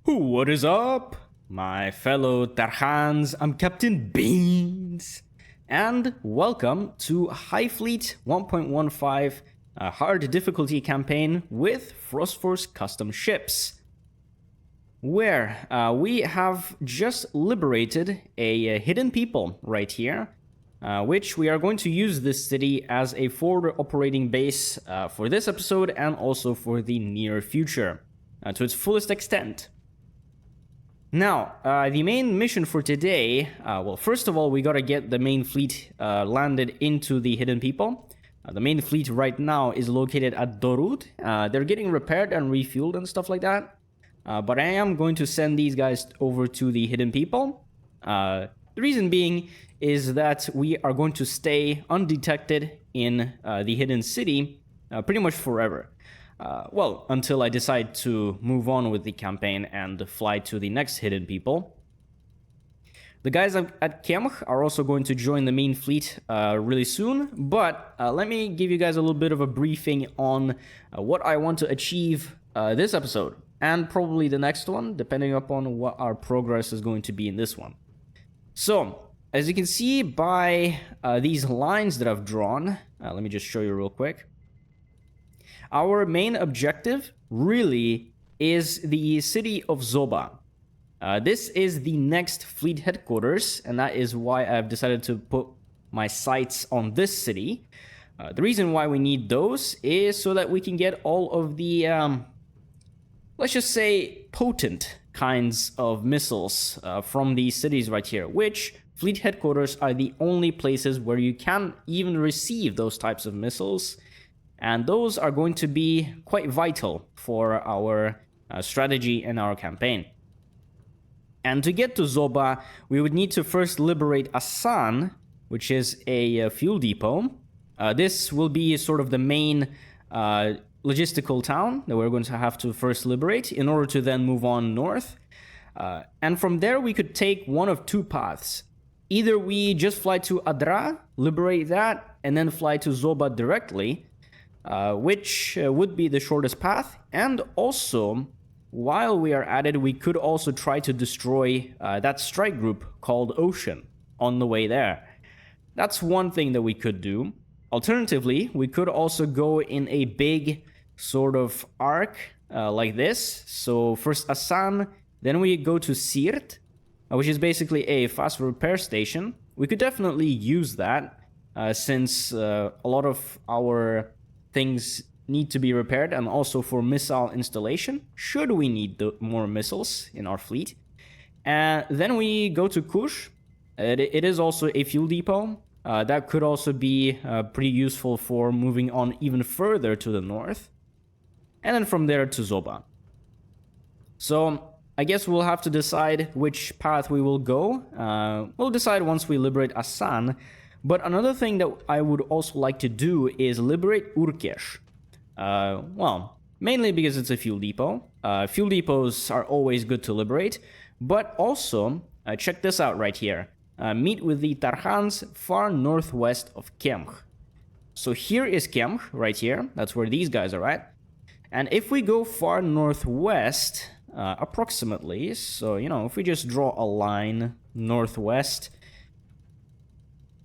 What is up, my fellow Tarkhans? I'm Captain Beans, and welcome to HighFleet 1.15 hard difficulty campaign with Phosphor's custom ships, where we have just liberated a hidden people right here, which we are going to use this city as a forward operating base for this episode and also for the near future to its fullest extent. Now, the main mission for today, well, first of all, we gotta get the main fleet landed into the hidden people. The main fleet right now is located at Dorud. They're getting repaired and refueled and stuff like that. But I am going to send these guys over to the hidden people. The reason being is that we are going to stay undetected in the hidden city pretty much forever. Well, until I decide to move on with the campaign and fly to the next hidden people. The guys at Kemch are also going to join the main fleet really soon, but let me give you guys a little bit of a briefing on what I want to achieve this episode, and probably the next one, depending upon what our progress is going to be in this one. So, as you can see by these lines that I've drawn, let me just show you real quick. Our main objective really is the city of Zoba. This is the next fleet headquarters, and that is why I've decided to put my sights on this city. The reason why we need those is so that we can get all of the, let's just say, potent kinds of missiles from these cities right here, which fleet headquarters are the only places where you can even receive those types of missiles. And those are going to be quite vital for our strategy and our campaign. And to get to Zoba, we would need to first liberate Assan, which is a fuel depot. This will be sort of the main logistical town that we're going to have to first liberate in order to then move on north. And from there, we could take one of two paths. Either we just fly to Adra, liberate that, and then fly to Zoba directly, which would be the shortest path. And also, while we are at it, we could also try to destroy that strike group called Ocean on the way there. That's one thing that we could do. Alternatively, we could also go in a big sort of arc like this. So first Assan, then we go to Sirt, which is basically a fast repair station. We could definitely use that since a lot of our things need to be repaired, and also for missile installation, should we need more missiles in our fleet. And then we go to Kush. It is also a fuel depot. That could also be pretty useful for moving on even further to the north. And then from there to Zoba. So I guess we'll have to decide which path we will go. We'll decide once we liberate Assan. But another thing that I would also like to do is liberate Urkesh. Well, mainly because it's a fuel depot. Fuel depots are always good to liberate. But also, check this out right here. Meet with the Tarkhans far northwest of Kemch. So here is Kemch, right here. That's where these guys are at. And if we go far northwest, approximately, so, you know, if we just draw a line northwest,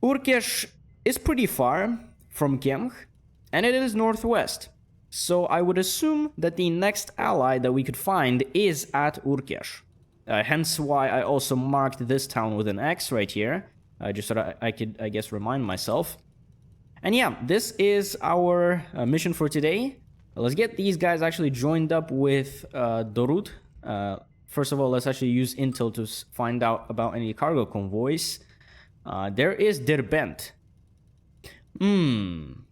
Urkesh is pretty far from Kemch, and it is northwest. So I would assume that the next ally that we could find is at Urkesh. Hence why I also marked this town with an X right here, just so that I could, I guess, remind myself. And yeah, this is our mission for today. Let's get these guys actually joined up with Dorud. First of all, let's actually use intel to find out about any cargo convoys. There is Derbent.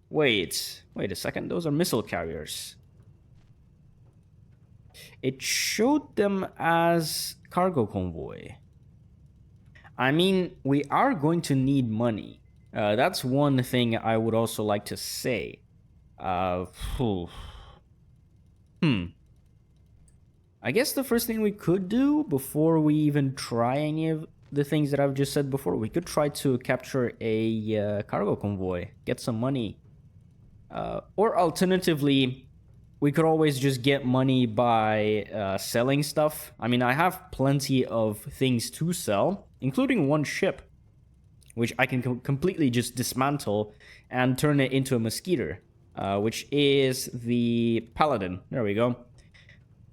Wait a second. Those are missile carriers. It showed them as cargo convoy. I mean, we are going to need money. That's one thing I would also like to say. I guess the first thing we could do before we even try any of the things that I've just said before, we could try to capture a cargo convoy, get some money. Or alternatively, we could always just get money by selling stuff. I mean, I have plenty of things to sell, including one ship, which I can completely just dismantle and turn it into a mosquito, which is the Paladin. There we go.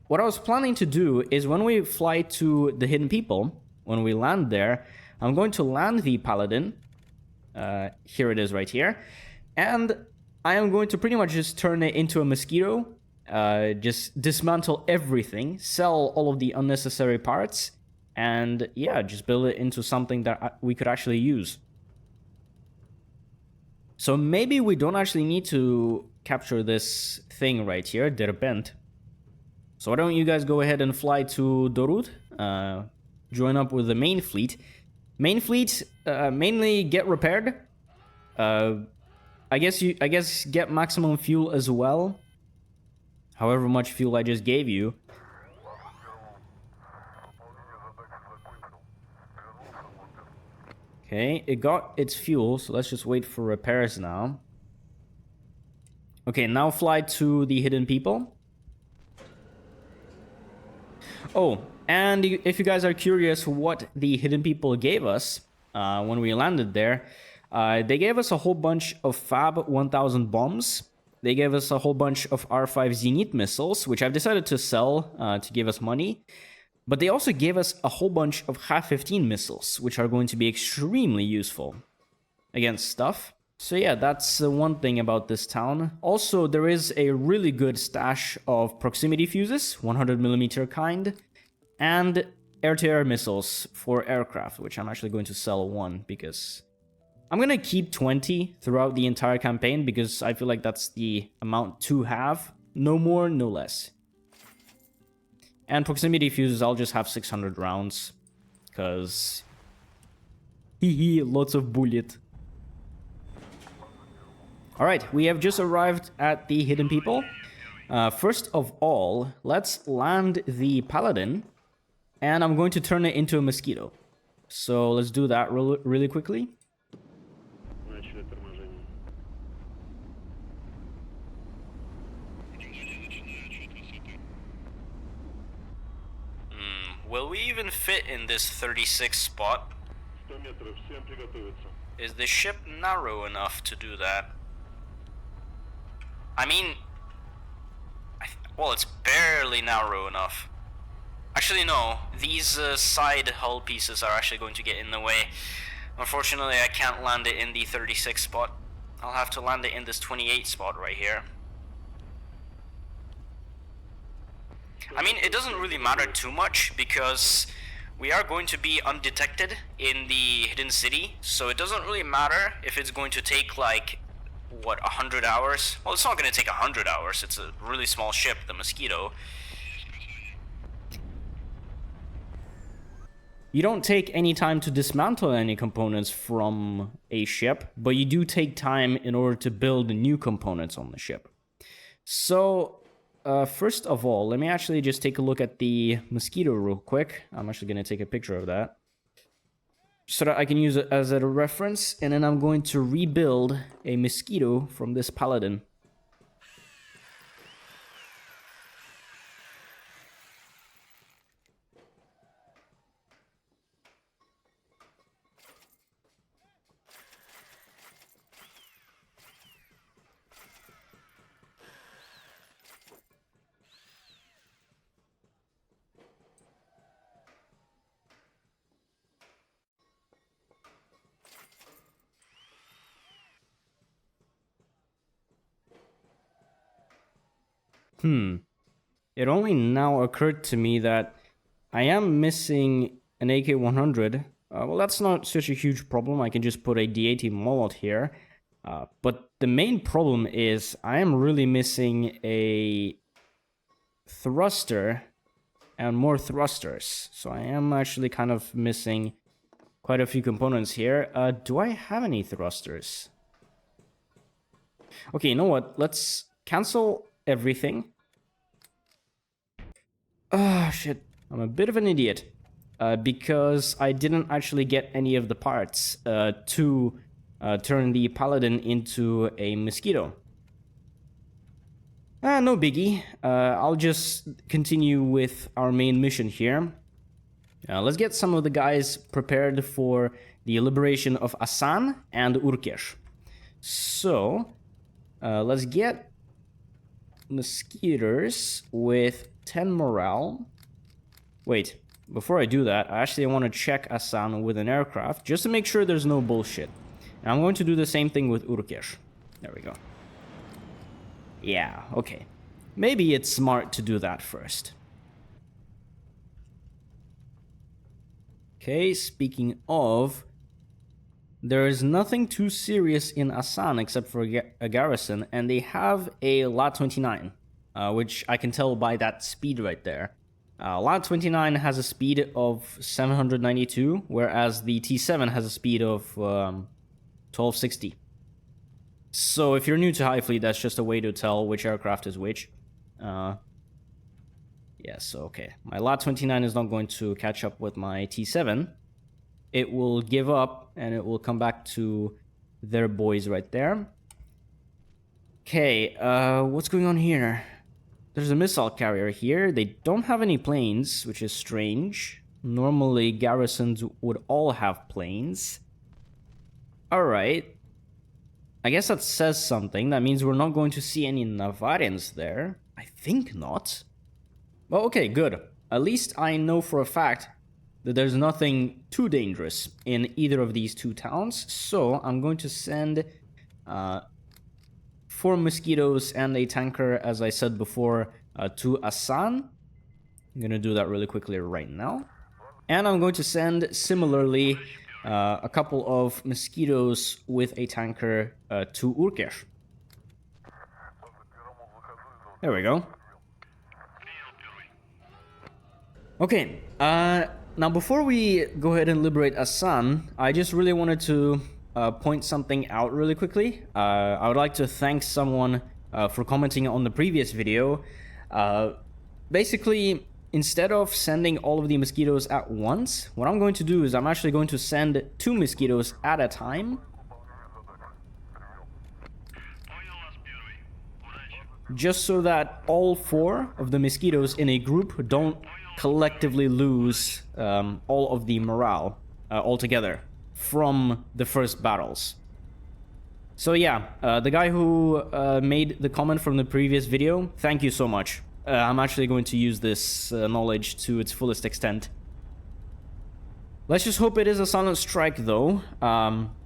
What I was planning to do is when we fly to the Hidden People, when we land there, I'm going to land the Paladin. Here it is right here. And I am going to pretty much just turn it into a mosquito, just dismantle everything, sell all of the unnecessary parts, and yeah, just build it into something that we could actually use. So maybe we don't actually need to capture this thing right here, Derbent. So why don't you guys go ahead and fly to Dorud, join up with the main fleet. Main fleet, mainly get repaired. I guess get maximum fuel as well. However much fuel I just gave you. Okay, it got its fuel, so let's just wait for repairs now. Okay, now fly to the Hidden People. Oh, and if you guys are curious what the Hidden People gave us when we landed there, they gave us a whole bunch of Fab 1000 bombs. They gave us a whole bunch of R5 Zenith missiles, which I've decided to sell to give us money. But they also gave us a whole bunch of HighFleet missiles, which are going to be extremely useful against stuff. So yeah, that's one thing about this town. Also, there is a really good stash of proximity fuses, 100mm kind, and air-to-air missiles for aircraft, which I'm actually going to sell one because I'm going to keep 20 throughout the entire campaign because I feel like that's the amount to have. No more, no less. And proximity fuses, I'll just have 600 rounds because lots of bullet. Alright, we have just arrived at the Hidden People. First of all, let's land the Paladin, and I'm going to turn it into a mosquito. So let's do that really quickly. Will we even fit in this 36 spot? Is the ship narrow enough to do that? I mean, well, it's barely narrow enough. Actually, no. These side hull pieces are actually going to get in the way. Unfortunately, I can't land it in the 36 spot. I'll have to land it in this 28 spot right here. I mean, it doesn't really matter too much because we are going to be undetected in the hidden city, so it doesn't really matter if it's going to take like, what, 100 hours? Well, it's not going to take 100 hours. It's a really small ship, the Mosquito. You don't take any time to dismantle any components from a ship, but you do take time in order to build new components on the ship. So, first of all, let me actually just take a look at the Mosquito real quick. I'm actually going to take a picture of that so that I can use it as a reference, and then I'm going to rebuild a Mosquito from this Paladin. It only now occurred to me that I am missing an AK-100. Well, that's not such a huge problem. I can just put a D80 Molot here. But the main problem is I am really missing a thruster and more thrusters. So I am actually kind of missing quite a few components here. Do I have any thrusters? Okay, you know what? Let's cancel everything. Ah, shit. I'm a bit of an idiot. Because I didn't actually get any of the parts to turn the Paladin into a Mosquito. No biggie. I'll just continue with our main mission here. Let's get some of the guys prepared for the liberation of Assan and Urkesh. So, let's get mosquitoes with 10 morale. Wait, before I do that, I actually want to check Assan with an aircraft just to make sure there's no bullshit. And I'm going to do the same thing with Urkesh. There we go. Yeah, okay. Maybe it's smart to do that first. Okay, speaking of, there is nothing too serious in Assan except for a garrison, and they have a LAT 29, which I can tell by that speed right there. LAT 29 has a speed of 792, whereas the T7 has a speed of 1260. So if you're new to HighFleet, that's just a way to tell which aircraft is which. Yes, okay. My LAT 29 is not going to catch up with my T7. It will give up and it will come back to their boys right there. Okay, what's going on here? There's a missile carrier here. They don't have any planes, which is strange. Normally, garrisons would all have planes. Alright. I guess that says something. That means we're not going to see any Navarians there. I think not. Well, okay, good. At least I know for a fact that there's nothing too dangerous in either of these two towns. So I'm going to send 4 mosquitoes and a tanker, as I said before, to Assan. I'm going to do that really quickly right now. And I'm going to send, similarly, a couple of mosquitoes with a tanker to Urkesh. There we go. Okay, now before we go ahead and liberate Assan, I just really wanted to point something out really quickly. I would like to thank someone for commenting on the previous video. Basically, instead of sending all of the mosquitoes at once, what I'm going to do is I'm actually going to send 2 mosquitoes at a time. Just so that all 4 of the mosquitoes in a group don't collectively lose all of the morale altogether from the first battles. So yeah, the guy who made the comment from the previous video, thank you so much. I'm actually going to use this knowledge to its fullest extent. Let's just hope it is a silent strike though.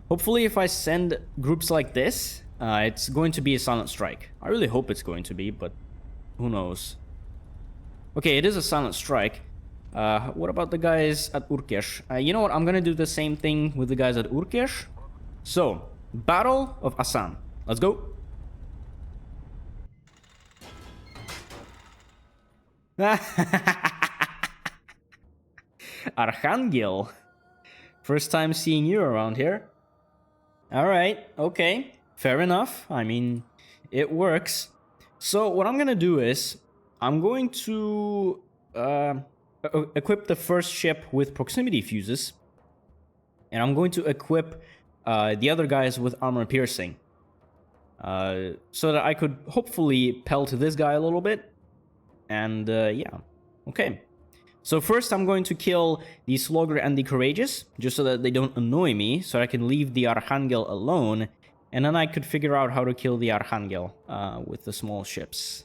Hopefully if I send groups like this, it's going to be a silent strike. I really hope it's going to be, but who knows. Okay, it is a silent strike. What about the guys at Urkesh? You know what, I'm gonna do the same thing with the guys at Urkesh. So, Battle of Assan. Let's go. Archangel. First time seeing you around here. Alright, okay. Fair enough. I mean, it works. So what I'm gonna do is, I'm going to equip the first ship with proximity fuses. And I'm going to equip the other guys with armor piercing. So that I could hopefully pelt this guy a little bit. And yeah, okay. So first I'm going to kill the Slugger and the Courageous, just so that they don't annoy me, so I can leave the Archangel alone. And then I could figure out how to kill the Archangel with the small ships.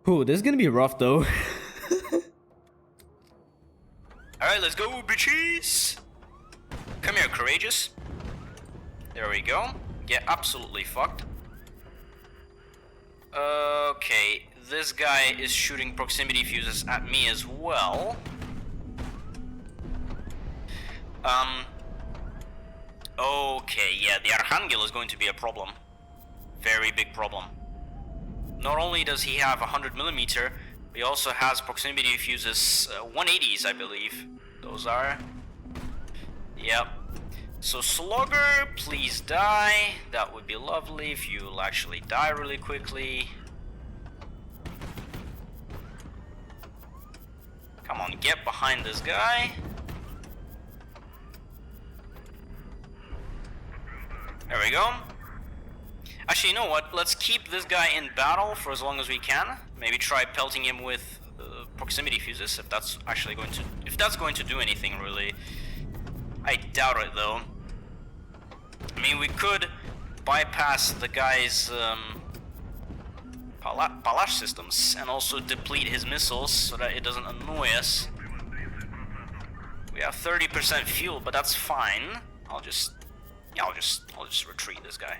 Ooh, this is gonna be rough though. Alright, let's go, bitches! Come here, Courageous. There we go. Get absolutely fucked. Okay, this guy is shooting proximity fuses at me as well. Okay, yeah, the Archangel is going to be a problem. Very big problem. Not only does he have 100mm, but he also has proximity fuses, 180s, I believe. Those are. Yep. So Slugger, please die. That would be lovely if you'll actually die really quickly. Come on, get behind this guy. There we go. Actually, you know what? Let's keep this guy in battle for as long as we can. Maybe try pelting him with proximity fuses if that's actually going to do anything really. I doubt it though. I mean, we could bypass the guy's Palash systems and also deplete his missiles so that it doesn't annoy us. We have 30% fuel, but that's fine. I'll just retreat this guy.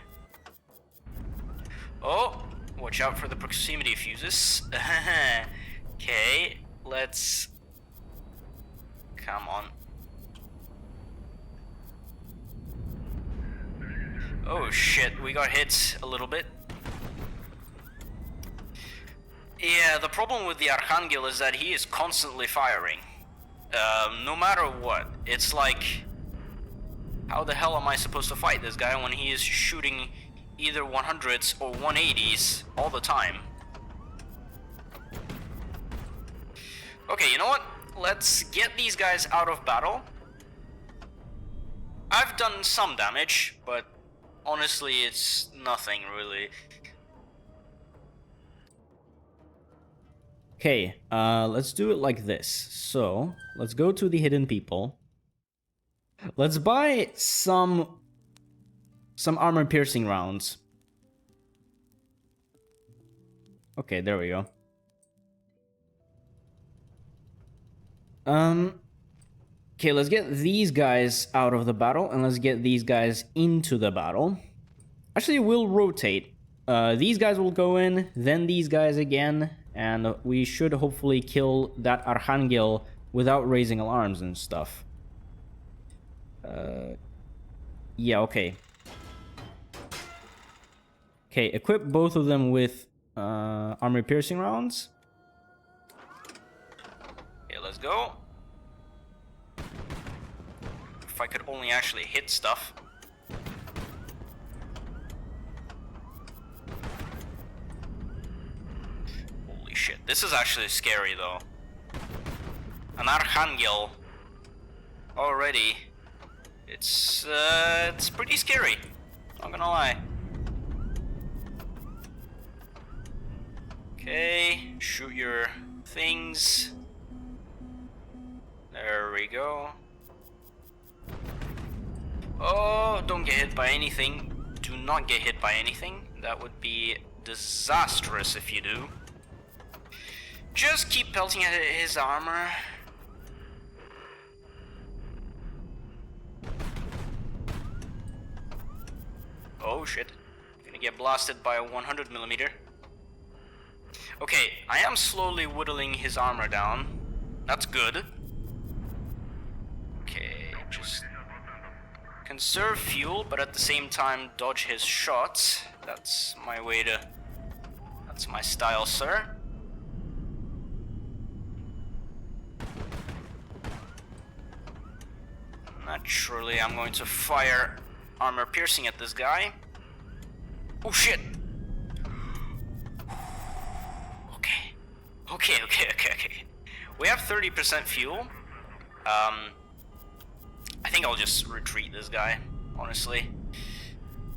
Oh, watch out for the proximity fuses. Okay, let's... Come on. Oh shit, we got hit a little bit. Yeah, the problem with the Archangel is that he is constantly firing. No matter what. It's like... How the hell am I supposed to fight this guy when he is shooting either 100s or 180s all the time? Okay, you know what? Let's get these guys out of battle. I've done some damage, but honestly it's nothing really. Okay, let's do it like this. So, let's go to the hidden people. Let's buy some armor piercing rounds. Okay, there we go. Okay, let's get these guys out of the battle and let's get these guys into the battle. Actually, we'll rotate. These guys will go in, then these guys again, and we should hopefully kill that Archangel without raising alarms and stuff. Yeah, okay. Okay, equip both of them with armor piercing rounds. Okay, let's go. If I could only actually hit stuff. Holy shit, this is actually scary though. An Archangel already. It's pretty scary, not gonna lie. Okay, shoot your things. There we go. Oh, don't get hit by anything. Do not get hit by anything. That would be disastrous if you do. Just keep pelting at his armor. Oh shit. Gonna get blasted by a 100mm. Okay, I am slowly whittling his armor down. That's good. Okay, just conserve fuel, but at the same time dodge his shots. That's my way to... That's my style, sir. Naturally, I'm going to fire armor piercing at this guy. Oh shit! Okay. We have 30% fuel. I think I'll just retreat this guy, honestly.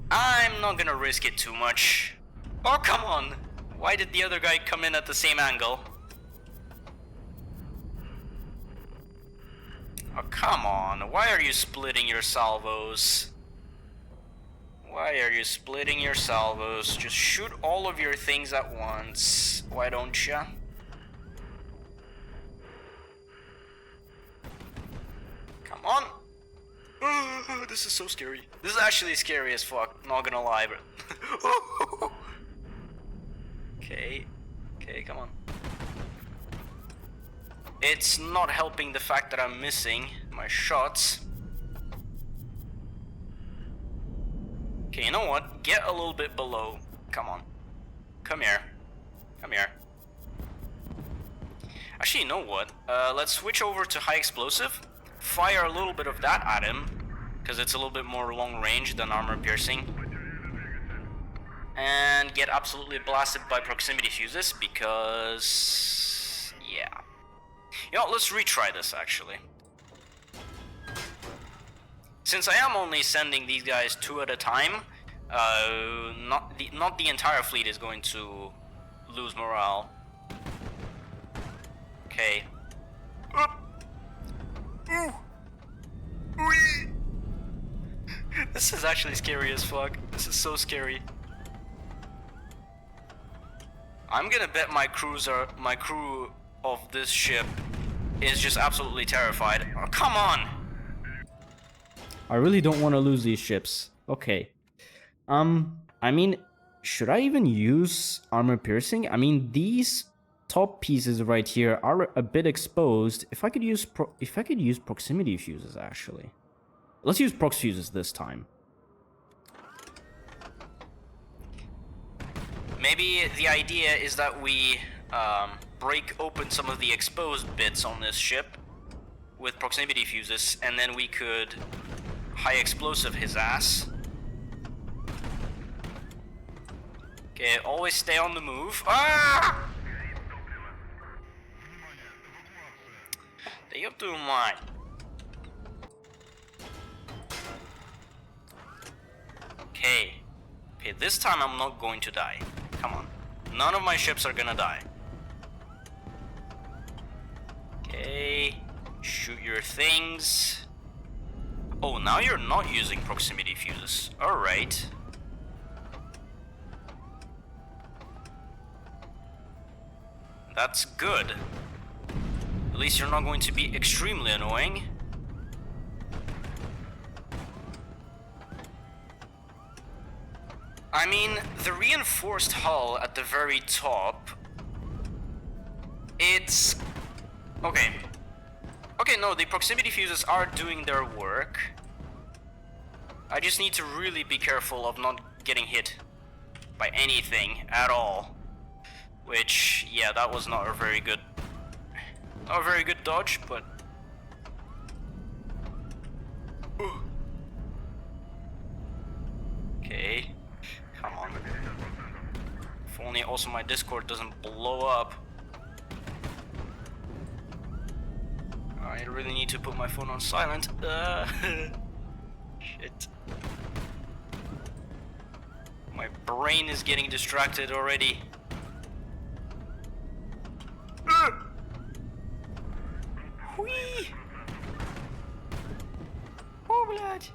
I'm not gonna risk it too much. Oh, come on! Why did the other guy come in at the same angle? Oh, come on. Why are you splitting your salvos? Why are you splitting your salvos? Just shoot all of your things at once. Why don't ya? Come on. This is so scary. This is actually scary as fuck. Not gonna lie, but... Okay, come on. It's not helping the fact that I'm missing my shots. Okay, you know what? Get a little bit below. Come on. Come here. Actually, you know what? Let's switch over to high explosive. Fire a little bit of that at him, because it's a little bit more long range than armor piercing. And get absolutely blasted by proximity fuses, because... yeah. You know, let's retry this, actually. Since I am only sending these guys 2 at a time, Not the entire fleet is going to lose morale. Okay. This is actually scary as fuck. This is so scary. I'm gonna bet my crew of this ship is just absolutely terrified. Oh, come on! I really don't want to lose these ships. Okay. I mean, should I even use armor piercing? I mean, these top pieces right here are a bit exposed. If I could use proximity fuses, actually. Let's use prox fuses this time. Maybe the idea is that we break open some of the exposed bits on this ship with proximity fuses, and then we could high explosive his ass. Okay, always stay on the move. Ah! They up to mine. Okay. Okay, this time I'm not going to die. Come on. None of my ships are gonna die. Okay. Shoot your things. Oh, now you're not using proximity fuses. Alright. That's good. At least you're not going to be extremely annoying. I mean, the reinforced hull at the very top, it's... Okay. Okay, no, the proximity fuses are doing their work. I just need to really be careful of not getting hit by anything at all. Which, yeah, that was not a very good dodge, but... Okay. Come on. If only also my Discord doesn't blow up. I really need to put my phone on silent. Shit. My brain is getting distracted already. Whee! Oh, blood.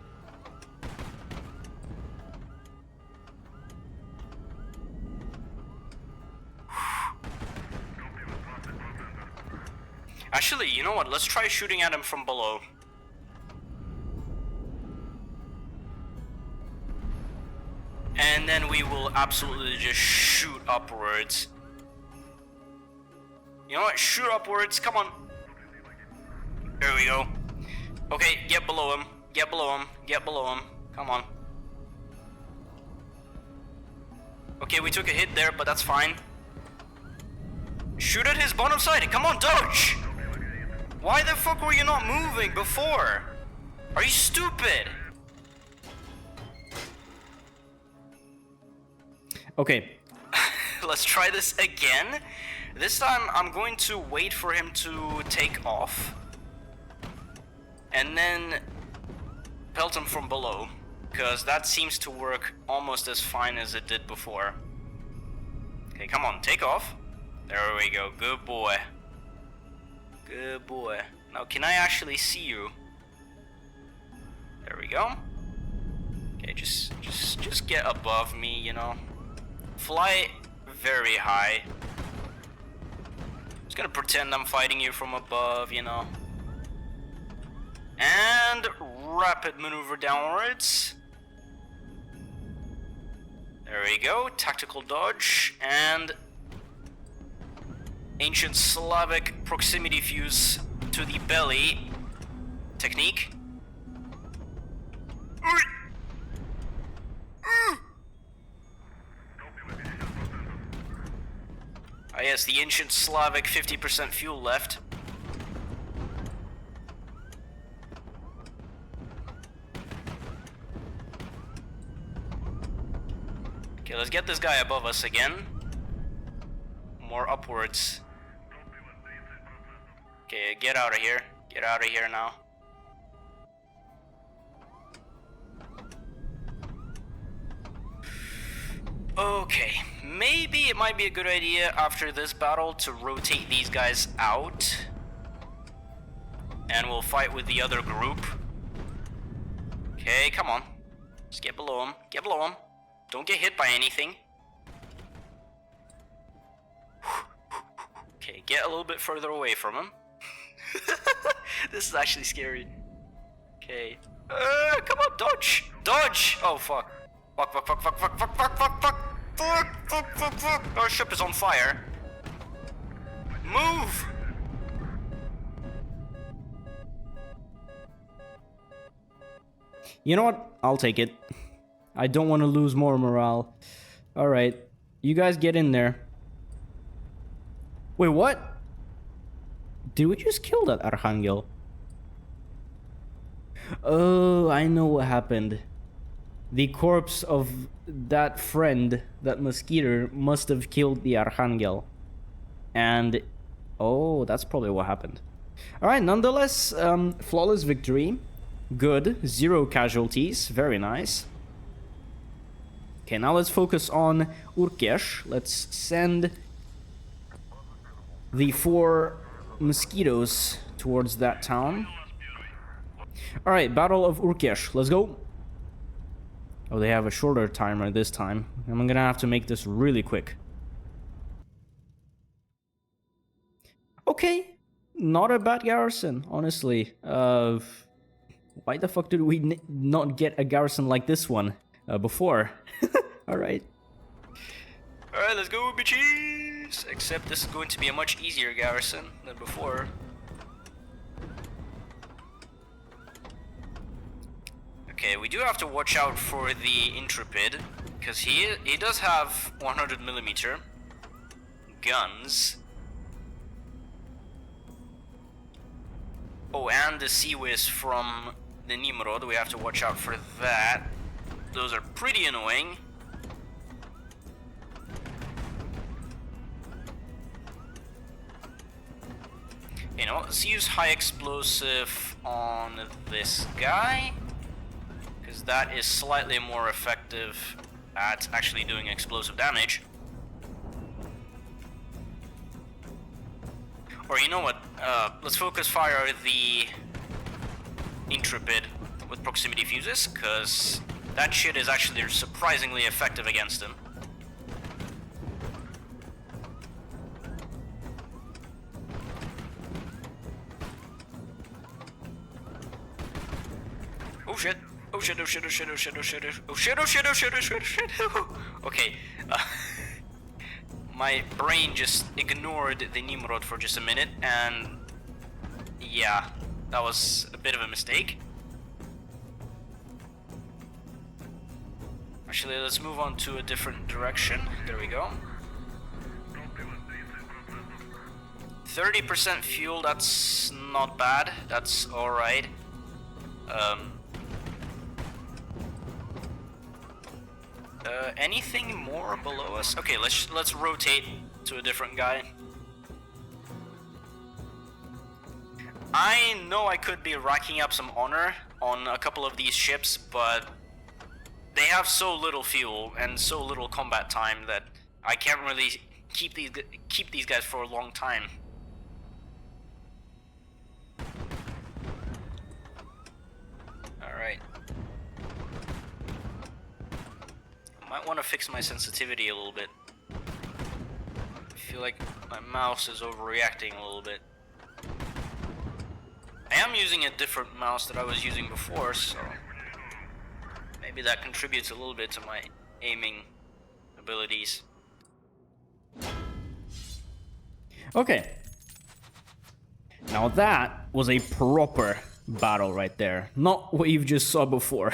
Actually, you know what? Let's try shooting at him from below. And then we will absolutely just shoot upwards. You know what? Shoot upwards. Come on. There we go. Okay, get below him. Get below him. Get below him. Come on. Okay, we took a hit there, but that's fine. Shoot at his bottom side. Come on, dodge! Why the fuck were you not moving before? Are you stupid? Okay. Let's try this again. This time I'm going to wait for him to take off. And then pelt him from below. Because that seems to work almost as fine as it did before. Okay, come on, take off. There we go, good boy. Good boy. Now can I actually see you? There we go. Okay, just get above me, you know. Fly very high. Just gonna pretend I'm fighting you from above, you know. And rapid maneuver downwards. There we go, tactical dodge, and ancient Slavic proximity fuse to the belly technique. Ah yes, the ancient Slavic 50% fuel left. Okay, let's get this guy above us again. More upwards. Okay, get out of here. Get out of here now. Okay, maybe it might be a good idea after this battle to rotate these guys out. And we'll fight with the other group. Okay, come on. Just get below him. Get below him. Don't get hit by anything. Okay, get a little bit further away from him. This is actually scary. Okay. Come on, dodge! Dodge! Oh, fuck. Fuck, fuck, fuck, fuck, fuck, fuck, fuck, fuck, fuck, fuck, fuck, fuck, fuck. Our ship is on fire. Move! You know what? I'll take it. I don't want to lose more morale. Alright. You guys get in there. Wait, what? Did we just kill that Archangel? Oh, I know what happened. The corpse of that friend, that mosquito, must have killed the Archangel. And... oh, that's probably what happened. Alright, nonetheless, flawless victory. Good. 0 casualties. Very nice. Okay, now let's focus on Urkesh. Let's send the 4 mosquitoes towards that town. Alright, Battle of Urkesh. Let's go. Oh, they have a shorter timer this time. I'm gonna have to make this really quick. Okay. Not a bad garrison, honestly. Why the fuck did we not get a garrison like this one before? Alright. Alright, let's go, bitches! Except this is going to be a much easier garrison than before. Okay, we do have to watch out for the Intrepid, because he does have 100mm guns. Oh, and the Sea Whiz from the Nimrod, we have to watch out for that. Those are pretty annoying. You know, let's use high explosive on this guy, because that is slightly more effective at actually doing explosive damage. Or you know what, let's focus fire the Intrepid with proximity fuses, because that shit is actually surprisingly effective against him. Oh shit, oh shit, oh shit, oh shit, oh shit, oh shit, oh shit, oh shit, oh shit, oh shit, oh shit, okay, my brain just ignored the Nimrod for just a minute, and yeah, that was a bit of a mistake. Actually, let's move on to a different direction. There we go. 30% fuel, that's not bad. That's alright. Anything more below us? Okay, let's rotate to a different guy. I know I could be racking up some honor on a couple of these ships, but they have so little fuel and so little combat time that I can't really keep these guys for a long time. Alright. Might want to fix my sensitivity a little bit. I feel like my mouse is overreacting a little bit. I am using a different mouse that I was using before, so maybe that contributes a little bit to my aiming abilities. Okay. Now that was a proper battle right there. Not what you've just saw before.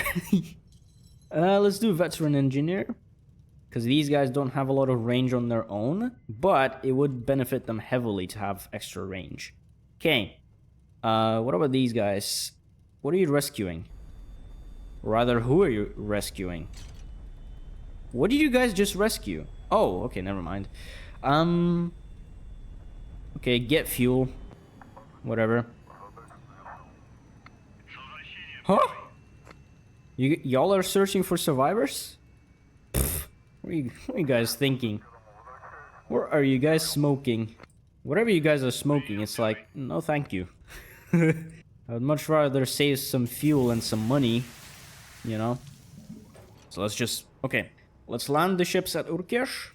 Let's do Veteran Engineer, because these guys don't have a lot of range on their own, but it would benefit them heavily to have extra range. Okay. What about these guys? What are you rescuing? Or rather, who are you rescuing? What did you guys just rescue? Oh, okay, never mind. Okay, get fuel. Whatever. Huh? Y'all are searching for survivors? Pfft, What are you guys thinking? What are you guys smoking? Whatever you guys are smoking, it's like, no thank you. I would much rather save some fuel and some money, you know? So let's just... Okay, let's land the ships at Urkesh.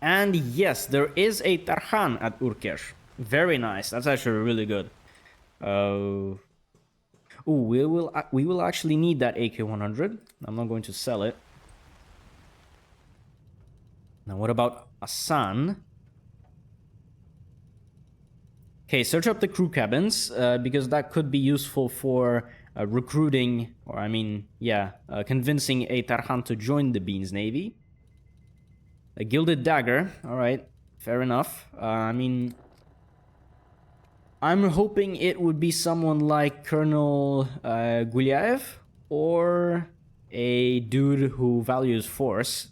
And yes, there is a Tarkhan at Urkesh. Very nice. That's actually really good. Ooh, we will actually need that AK-100. I'm not going to sell it. Now, what about Assan? Okay, search up the crew cabins, because that could be useful for recruiting, or I mean, yeah, convincing a Tarkhan to join the Beans Navy. A gilded dagger, alright, fair enough. I mean, I'm hoping it would be someone like Colonel Gulyaev, or a dude who values force,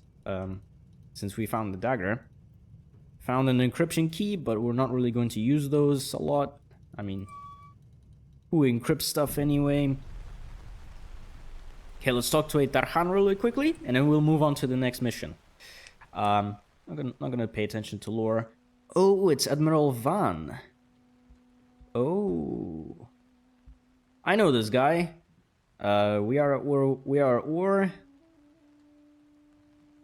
since we found the dagger. Found an encryption key, but we're not really going to use those a lot. I mean, who encrypts stuff anyway? Okay, let's talk to a Tarkhan really quickly, and then we'll move on to the next mission. I'm not gonna pay attention to lore. Oh, it's Admiral Van. Oh, I know this guy. We are at war.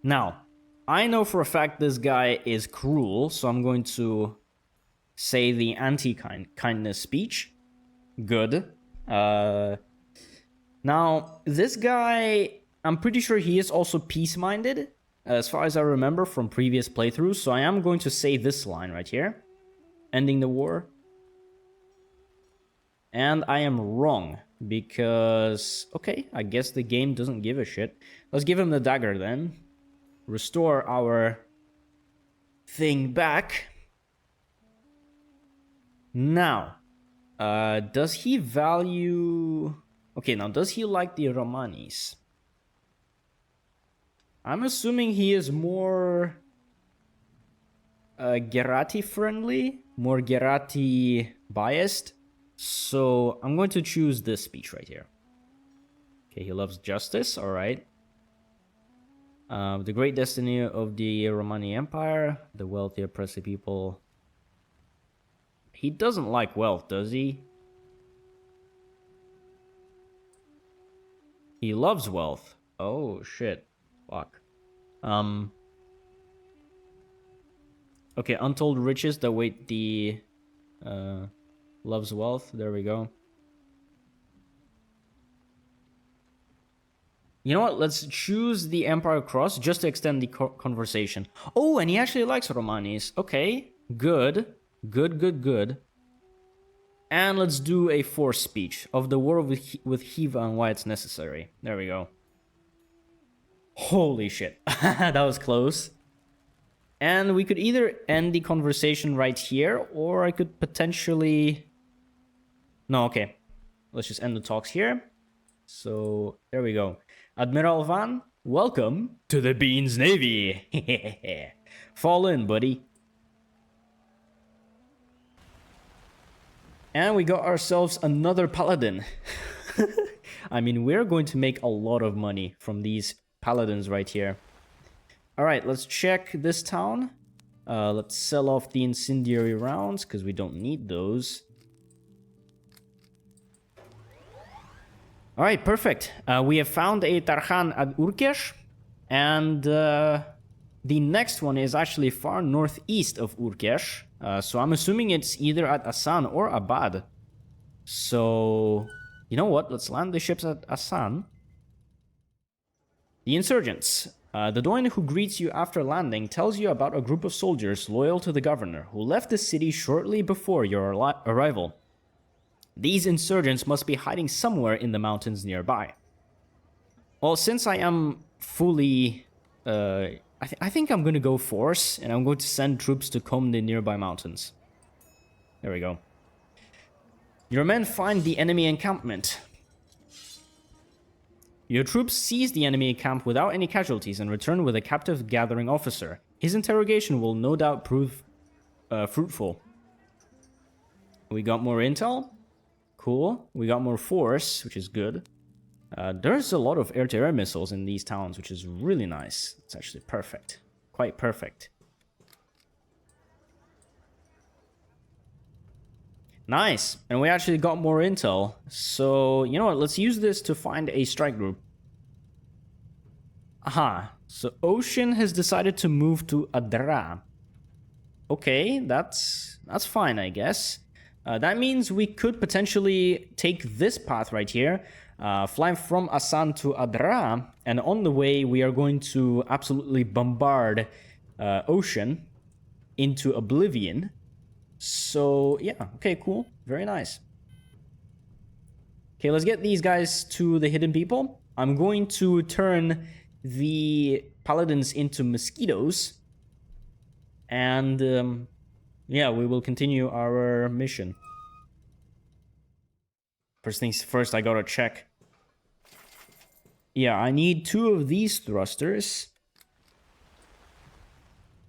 Now, I know for a fact this guy is cruel, so I'm going to say the anti-kindness speech. Good. Now, this guy, I'm pretty sure he is also peace-minded, as far as I remember from previous playthroughs, so I am going to say this line right here. Ending the war. And I am wrong, because... Okay, I guess the game doesn't give a shit. Let's give him the dagger then. Restore our thing back. Now, does he value... Okay, now does he like the Romanis? I'm assuming he is more Gerati friendly, more Gerati biased. So I'm going to choose this speech right here. Okay, he loves justice, alright. The great destiny of the Romani Empire, the wealthy oppressive people. He doesn't like wealth, does he? He loves wealth. Oh, shit. Fuck. Okay, untold riches that wait the... loves wealth. There we go. You know what? Let's choose the Empire Cross just to extend the conversation. Oh, and he actually likes Romanis. Okay, good. Good. And let's do a force speech of the war with Hiva and why it's necessary. There we go. Holy shit. That was close. And we could either end the conversation right here, or I could potentially... No, okay. Let's just end the talks here. So, there we go. Admiral Van, welcome to the Beans Navy. Fall in, buddy. And we got ourselves another Paladin. I mean, we're going to make a lot of money from these Paladins right here. Alright, let's check this town. Let's sell off the incendiary rounds, because we don't need those. Alright, perfect. We have found a Tarkhan at Urkesh. And the next one is actually far northeast of Urkesh. So I'm assuming it's either at Assan or Abad. So, you know what? Let's land the ships at Assan. The insurgents. The Doyen who greets you after landing tells you about a group of soldiers loyal to the governor who left the city shortly before your arrival. These insurgents must be hiding somewhere in the mountains nearby. Well, since I am fully... I think I'm going to go force, and I'm going to send troops to comb the nearby mountains. There we go. Your men find the enemy encampment. Your troops seize the enemy camp without any casualties and return with a captive gathering officer. His interrogation will no doubt prove fruitful. We got more intel. Cool. We got more force, which is good. There's a lot of air-to-air missiles in these towns, which is really nice. It's actually perfect. Quite perfect. Nice. And we actually got more intel. So, you know what? Let's use this to find a strike group. Aha. So, Ocean has decided to move to Adra. Okay, that's fine, I guess. That means we could potentially take this path right here, fly from Assan to Adra, and on the way we are going to absolutely bombard Ocean into oblivion. So, yeah, okay, cool. Very nice. Okay, let's get these guys to the hidden people. I'm going to turn the paladins into mosquitoes. And, yeah, we will continue our mission. First things first, I gotta check. Yeah, I need 2 of these thrusters.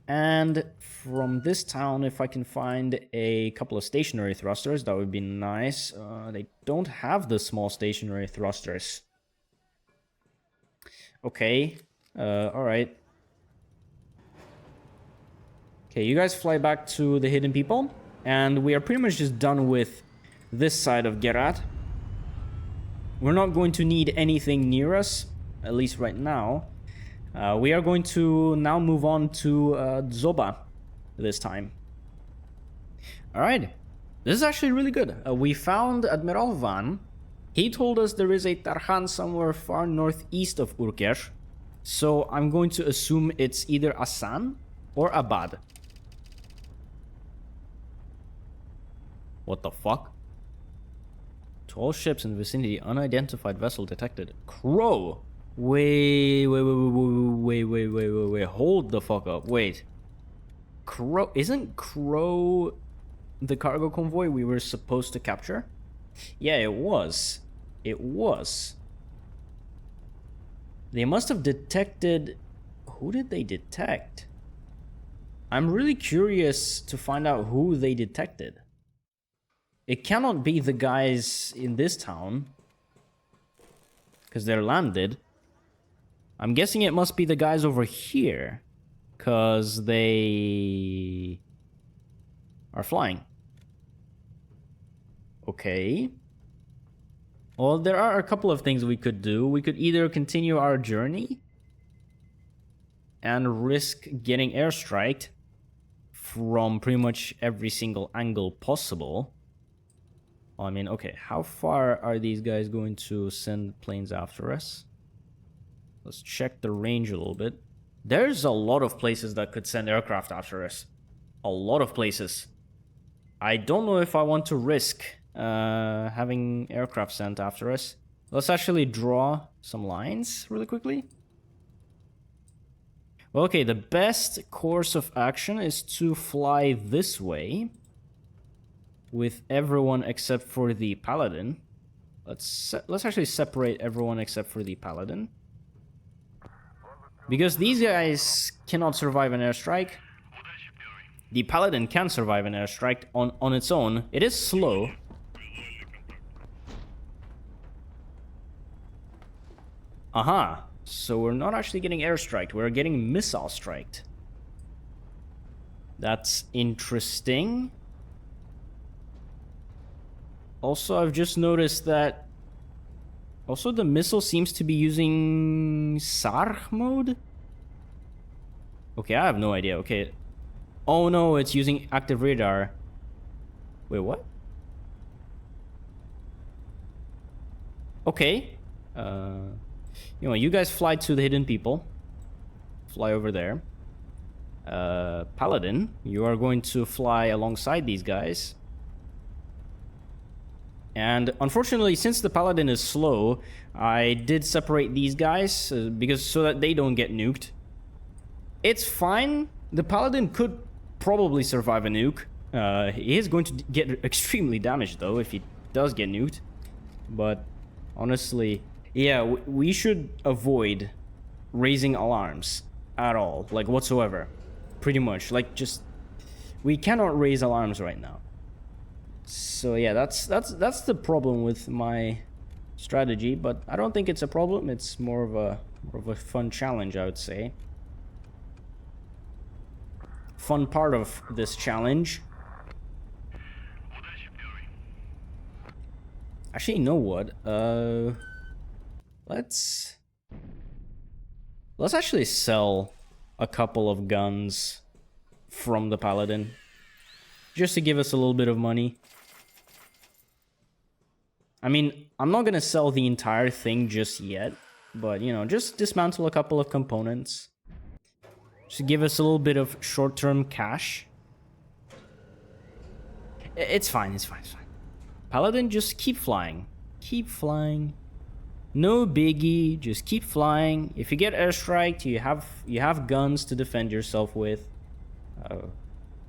And from this town, if I can find a couple of stationary thrusters, that would be nice. They don't have the small stationary thrusters. Okay, alright. Okay, you guys fly back to the hidden people. And we are pretty much just done with this side of Gerat. We're not going to need anything near us, at least right now. We are going to now move on to Zoba this time. Alright, this is actually really good. We found Admiral Van. He told us there is a Tarkhan somewhere far northeast of Urkesh. So I'm going to assume it's either Assan or Abad. What the fuck? To all ships in the vicinity, unidentified vessel detected. Crow! Wait, hold the fuck up, wait. Crow, isn't Crow the cargo convoy we were supposed to capture? Yeah, it was. It was. They must have detected... Who did they detect? I'm really curious to find out who they detected. It cannot be the guys in this town, because they're landed. I'm guessing it must be the guys over here, because they are flying. Okay. Well, there are a couple of things we could do. We could either continue our journey and risk getting airstriked from pretty much every single angle possible. I mean, okay, how far are these guys going to send planes after us? Let's check the range a little bit. There's a lot of places that could send aircraft after us. A lot of places. I don't know if I want to risk having aircraft sent after us. Let's actually draw some lines really quickly. Well, okay, the best course of action is to fly this way with everyone except for the Paladin. Let's actually separate everyone except for the Paladin. Because these guys cannot survive an airstrike. The Paladin can survive an airstrike on its own. It is slow. Aha. So we're not actually getting airstriked. We're getting missile striked. That's interesting. Also, I've just noticed that... Also, the missile seems to be using Sarg mode? Okay, I have no idea. Okay. Oh no, it's using active radar. Wait, what? Okay. You know, you guys fly to the hidden people. Fly over there. Paladin, you are going to fly alongside these guys. And unfortunately, since the Paladin is slow, I did separate these guys because so that they don't get nuked. It's fine. The Paladin could probably survive a nuke. He is going to get extremely damaged though if he does get nuked. But honestly, yeah, we should avoid raising alarms at all, like whatsoever. Pretty much, like just we cannot raise alarms right now. So yeah, that's the problem with my strategy, but I don't think it's a problem. It's more of a fun challenge, I would say. Fun part of this challenge. Actually, you know what? Let's actually sell a couple of guns from the Paladin, just to give us a little bit of money. I mean, I'm not gonna sell the entire thing just yet, but you know, just dismantle a couple of components. Just give us a little bit of short-term cash. It's fine, it's fine, it's fine. Paladin, just keep flying. Keep flying. No biggie, just keep flying. If you get airstriked, you have guns to defend yourself with.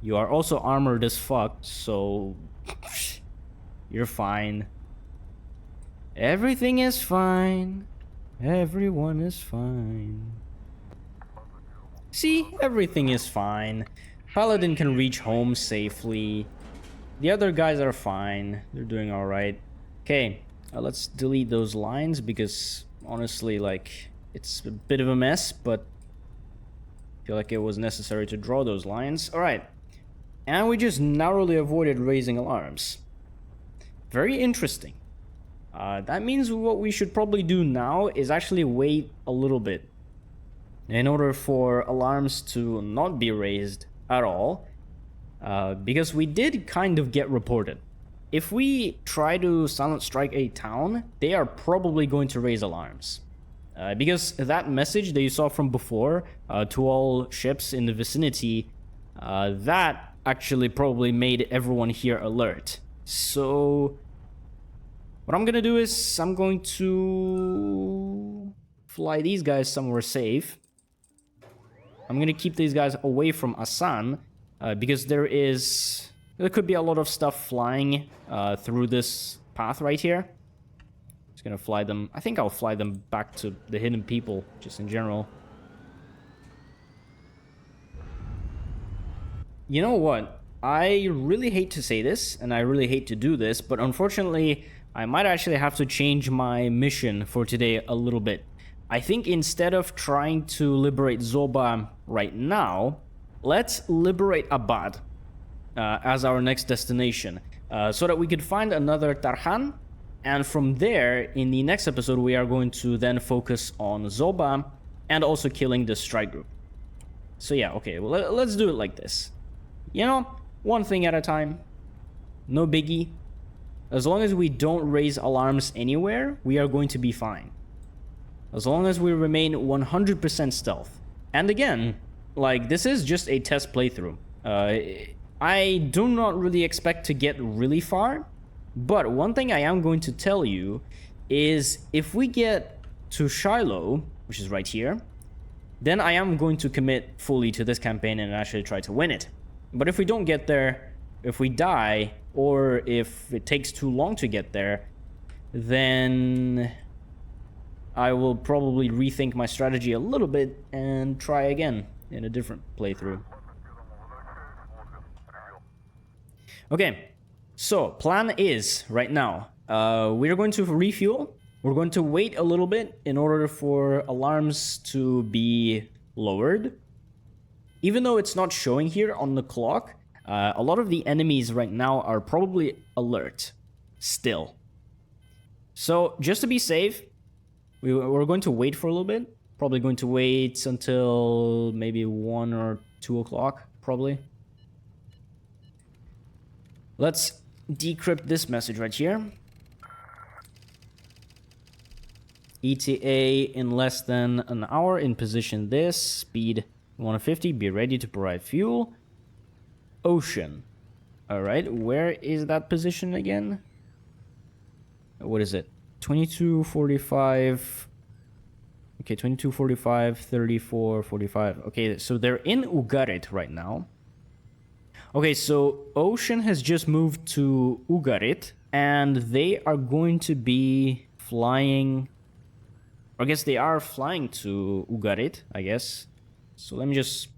You are also armored as fuck, so you're fine. Everything is fine. Everyone is fine. See, everything is fine. Paladin can reach home safely. The other guys are fine. They're doing alright. Okay, let's delete those lines because honestly, like, it's a bit of a mess, but I feel like it was necessary to draw those lines. Alright. And we just narrowly avoided raising alarms. Very interesting. That means what we should probably do now is actually wait a little bit in order for alarms to not be raised at all, because we did kind of get reported. If we try to silent strike a town, they are probably going to raise alarms. Because that message that you saw from before to all ships in the vicinity, that actually probably made everyone here alert. So what I'm gonna do is I'm going to fly these guys somewhere safe. I'm gonna keep these guys away from Assan, because there could be a lot of stuff flying through this path right here. Just gonna fly them. I think I'll fly them back to the hidden people, just in general. You know what? I really hate to say this, and I really hate to do this, but unfortunately, I might actually have to change my mission for today a little bit. I think instead of trying to liberate Zoba right now, let's liberate Abad as our next destination, so that we could find another Tarkhan, and from there, in the next episode, we are going to then focus on Zoba and also killing the strike group. So yeah, okay, well, let's do it like this. You know, one thing at a time. No biggie. As long as we don't raise alarms anywhere, we are going to be fine. As long as we remain 100% stealth. And again, like, this is just a test playthrough. I do not really expect to get really far, but one thing I am going to tell you is if we get to Shiloh, which is right here, then I am going to commit fully to this campaign and actually try to win it. But if we don't get there, if we die, or if it takes too long to get there, then I will probably rethink my strategy a little bit and try again in a different playthrough. Okay, so plan is right now, we're going to refuel. We're going to wait a little bit in order for alarms to be lowered. Even though it's not showing here on the clock, a lot of the enemies right now are probably alert still. So just to be safe, we're going to wait for a little bit. Probably going to wait until maybe 1 or 2 o'clock, probably. Let's decrypt this message right here. ETA in less than an hour, in position this, speed 150, be ready to provide fuel. Ocean. Alright, where is that position again? What is it? 2245. Okay, 2245, 3445. Okay, so they're in Ugarit right now. Okay, so Ocean has just moved to Ugarit, and they are going to be flying. I guess they are flying to Ugarit, I guess. So let me just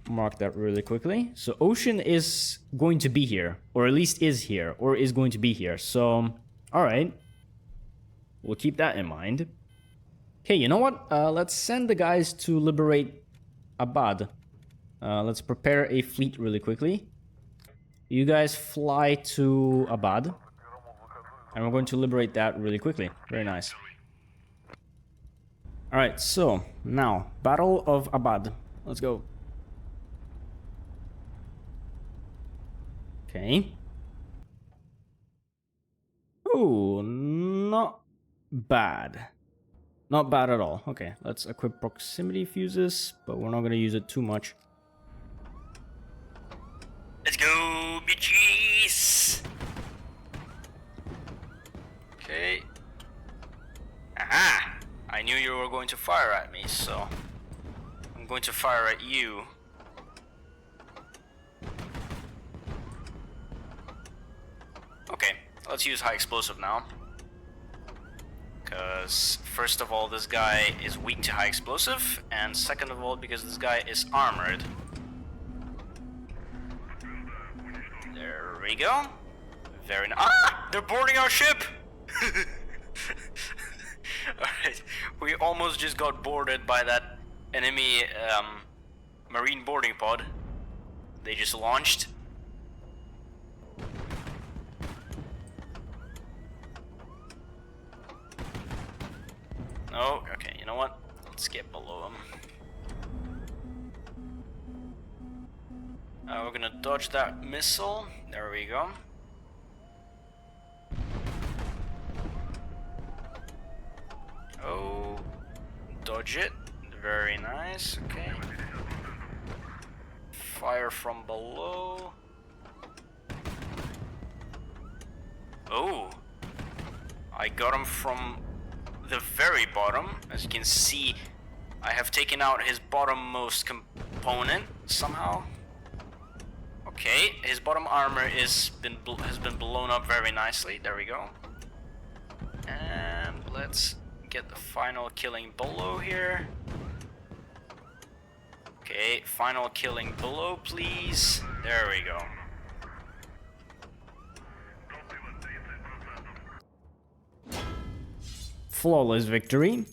mark that really quickly. So Ocean is going to be here, or at least is here, or is going to be here. So, alright. We'll keep that in mind. Okay, you know what? Let's send the guys to liberate Abad. Let's prepare a fleet really quickly. You guys fly to Abad. And we're going to liberate that really quickly. Very nice. Alright, so now, Battle of Abad. Let's go. Okay. Oh, not bad. Not bad at all. Okay, let's equip proximity fuses, but we're not going to use it too much. Let's go, bitches! Okay. Aha! I knew you were going to fire at me, so I'm going to fire at you. Okay, let's use high explosive now. Because first of all, this guy is weak to high explosive, and second of all, because this guy is armored. There we go. Very nice. Ah! They're boarding our ship! Alright, we almost just got boarded by that enemy marine boarding pod. They just launched. Oh, okay, you know what? Let's get below them. We're gonna dodge that missile. There we go. Oh, dodge it. Very nice, okay. Fire from below. Oh, I got him from the very bottom. As you can see, I have taken out his bottommost component somehow. Okay, his bottom armor has been blown up very nicely. There we go. And let's get the final killing below here. Okay, final killing below, please. There we go. Flawless victory,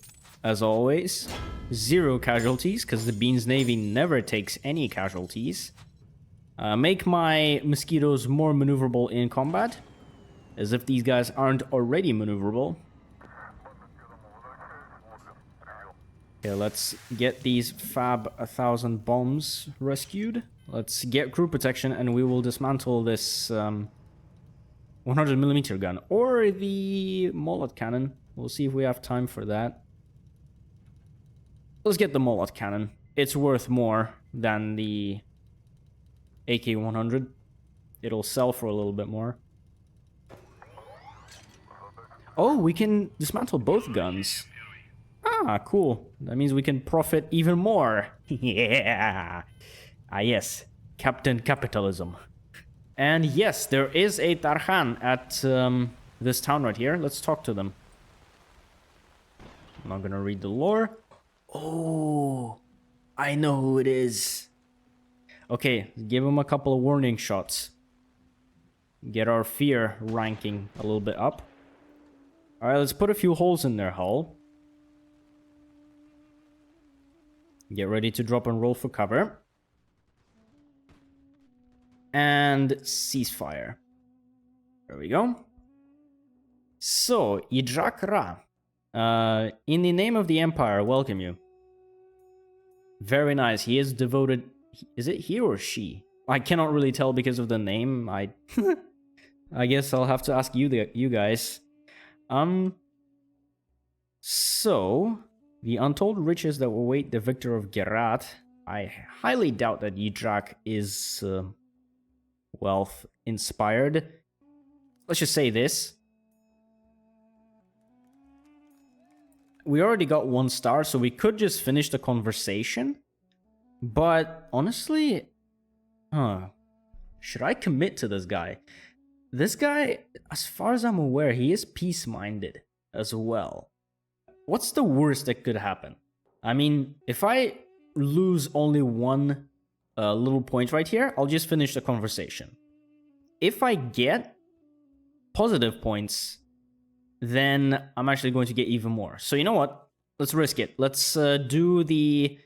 as always. 0 casualties, because the Beans Navy never takes any casualties. Make my mosquitoes more maneuverable in combat, as if these guys aren't already maneuverable. Okay, let's get these Fab 1000 bombs rescued. Let's get crew protection, and we will dismantle this 100mm gun, or the mullet cannon. We'll see if we have time for that. Let's get the mullet cannon. It's worth more than the AK-100. It'll sell for a little bit more. Oh, we can dismantle both guns. Ah, cool. That means we can profit even more. Yeah. Ah, yes. Captain Capitalism. And yes, there is a Tarkhan at this town right here. Let's talk to them. I'm not gonna read the lore. Oh, I know who it is. Okay, give him a couple of warning shots. Get our fear ranking a little bit up. Alright, let's put a few holes in their hull. Get ready to drop and roll for cover. And ceasefire. There we go. So, Idrak Ra. In the name of the Empire, welcome you. Very nice. He is devoted... Is it he or she? I cannot really tell because of the name. I guess I'll have to ask you guys. So, the untold riches that will await the victor of Gerat. I highly doubt that Idrak is wealth inspired. Let's just say this. We already got 1 star, so we could just finish the conversation. But honestly, should I commit to this guy? This guy, as far as I'm aware, he is peace-minded as well. What's the worst that could happen? I mean, if I lose only 1 little point right here, I'll just finish the conversation. If I get positive points, then I'm actually going to get even more. So you know what? Let's risk it. Let's do the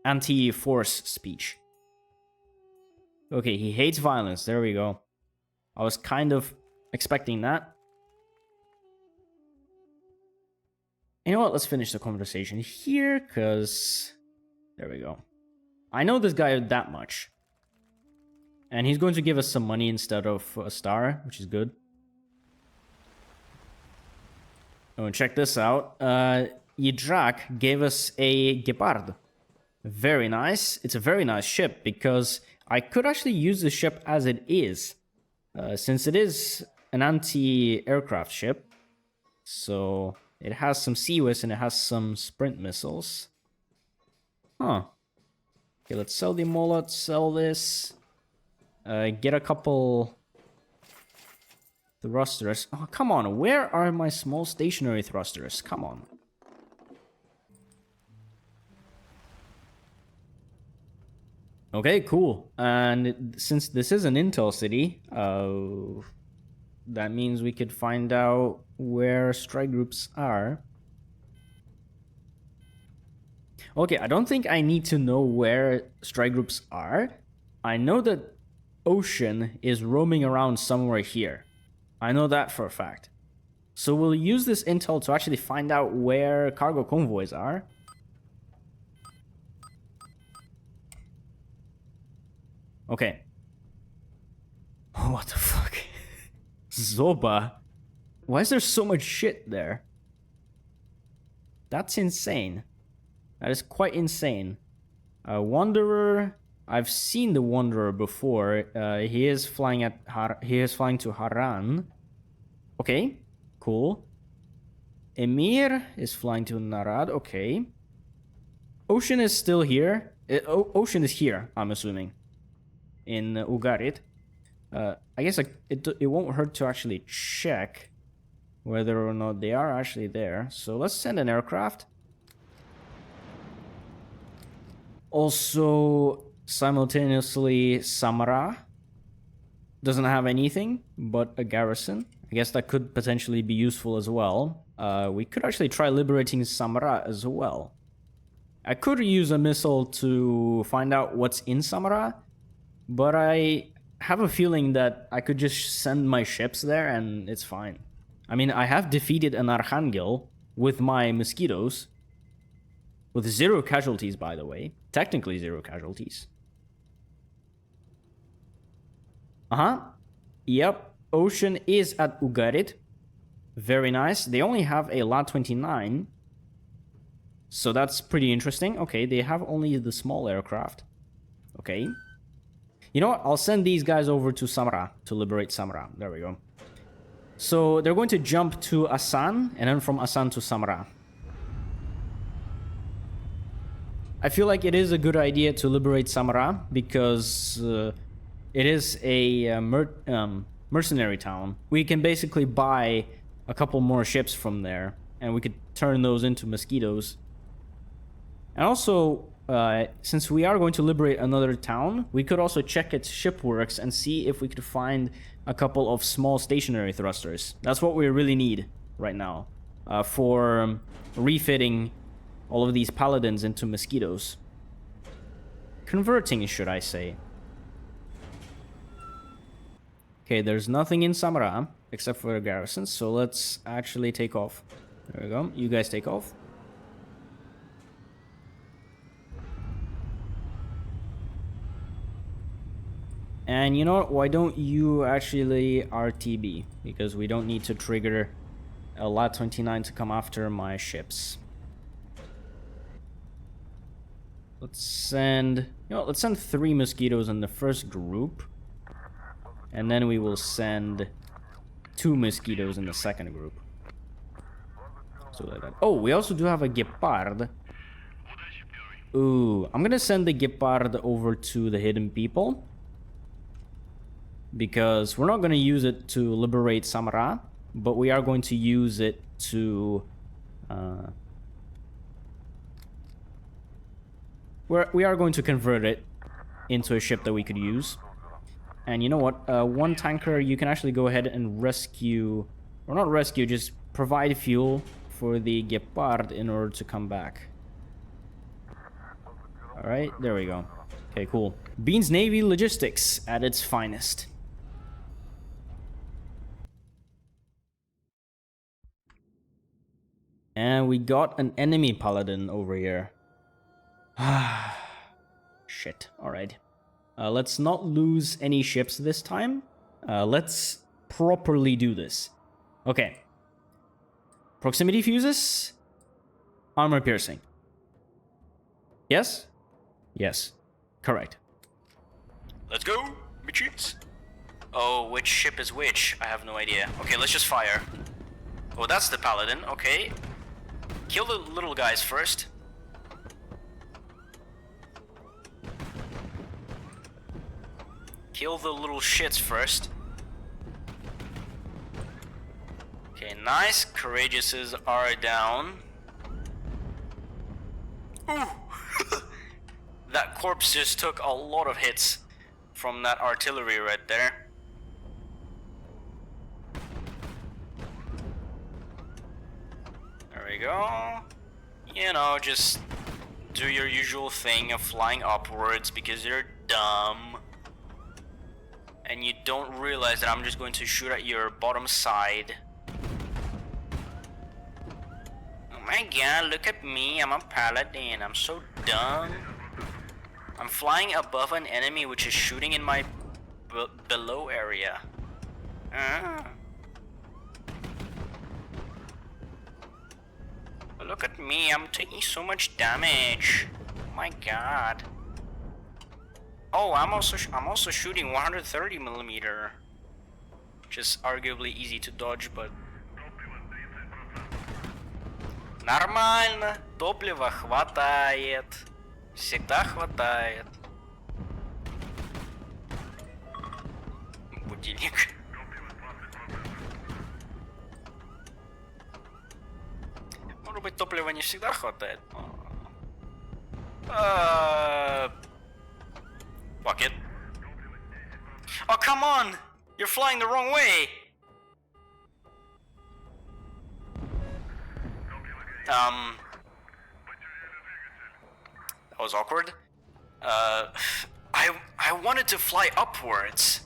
anti-force speech. Okay, he hates violence. There we go. I was kind of expecting that. You know what? Let's finish the conversation here, because... There we go. I know this guy that much. And he's going to give us some money instead of a star, which is good. Oh, and check this out. Yidrak gave us a Gepard. Very nice. It's a very nice ship, because I could actually use the ship as it is. Since it is an anti-aircraft ship. So it has some CWIS and it has some sprint missiles. Huh. Okay, let's sell the Molot, sell this. Get a couple thrusters. Oh, come on. Where are my small stationary thrusters? Come on. Okay, cool. And since this is an intel city, that means we could find out where strike groups are. Okay, I don't think I need to know where strike groups are. I know that Ocean is roaming around somewhere here. I know that for a fact. So we'll use this intel to actually find out where cargo convoys are. Okay. What the fuck? Zoba? Why is there so much shit there? That's insane. That is quite insane. Wanderer. I've seen the Wanderer before. He is flying to Haran. Okay, cool. Emir is flying to Narad. Okay. Ocean is still here. Ocean is here, I'm assuming. In Ugarit. I guess it won't hurt to actually check whether or not they are actually there. So let's send an aircraft. Also, simultaneously, Samrah doesn't have anything but a garrison. I guess that could potentially be useful as well. We could actually try liberating Samrah as well. I could use a missile to find out what's in Samrah, but I have a feeling that I could just send my ships there and it's fine. I mean, I have defeated an Archangel with my mosquitoes. With 0 casualties, by the way. Technically 0 casualties. Yep. Ocean is at Ugarit. Very nice. They only have a La 29. So that's pretty interesting. Okay, they have only the small aircraft. Okay. You know what? I'll send these guys over to Samrah to liberate Samrah. There we go. So they're going to jump to Assan and then from Assan to Samrah. I feel like it is a good idea to liberate Samrah because it is a mercenary town. We can basically buy a couple more ships from there and we could turn those into mosquitoes. And also, since we are going to liberate another town, we could also check its shipworks and see if we could find a couple of small stationary thrusters. That's what we really need right now for refitting all of these paladins into mosquitoes. Converting, should I say. Okay, there's nothing in Samrah except for a garrison, so let's actually take off. There we go. You guys take off. And you know what? Why don't you actually RTB? Because we don't need to trigger a Lat 29 to come after my ships. Let's send... let's send 3 mosquitoes in the first group. And then we will send 2 mosquitoes in the second group. So like that. Oh, we also do have a Gepard. Ooh, I'm gonna send the Gepard over to the hidden people. Because we're not going to use it to liberate Samrah, but we are going to use it to... we are going to convert it into a ship that we could use. And you know what? One tanker, you can actually go ahead and rescue Or not rescue, just provide fuel for the Gepard in order to come back. Alright, there we go. Okay, cool. Beans Navy Logistics at its finest. And we got an enemy Paladin over here. Shit, alright. Let's not lose any ships this time. Let's properly do this. Okay. Proximity fuses. Armor piercing. Yes? Yes. Correct. Let's go, bitches. Oh, which ship is which? I have no idea. Okay, let's just fire. Oh, that's the Paladin. Okay. Kill the little guys first. Kill the little shits first. Okay, nice. Courageouses are down. Ooh. That corpse just took a lot of hits from that artillery right there. There we go. You know, just do your usual thing of flying upwards because you're dumb. And you don't realize that I'm just going to shoot at your bottom side. Oh my god, look at me, I'm a paladin, I'm so dumb. I'm flying above an enemy which is shooting in my below area. Look at me, I'm taking so much damage. Oh my god. Oh, I'm also shooting 130 millimeter, which is arguably easy to dodge, but нормально, топлива хватает, всегда хватает. Будильник. Может быть, топлива не всегда хватает, но... Fuck it. Oh, come on! You're flying the wrong way! That was awkward. I wanted to fly upwards.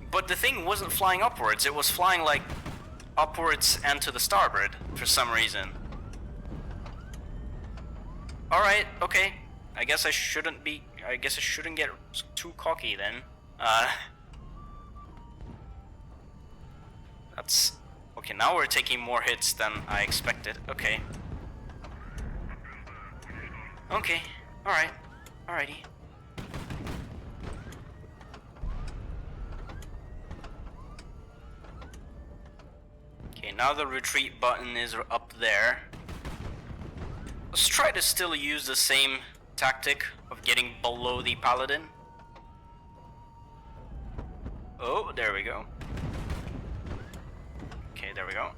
But the thing wasn't flying upwards, it was flying like upwards and to the starboard for some reason. Alright, okay. I guess I shouldn't get too cocky then. That's... Okay, now we're taking more hits than I expected. Okay. Okay, alright. Alrighty. Okay, now the retreat button is up there. Let's try to still use the same tactic of getting below the Paladin. Oh, there we go. Okay, there we go.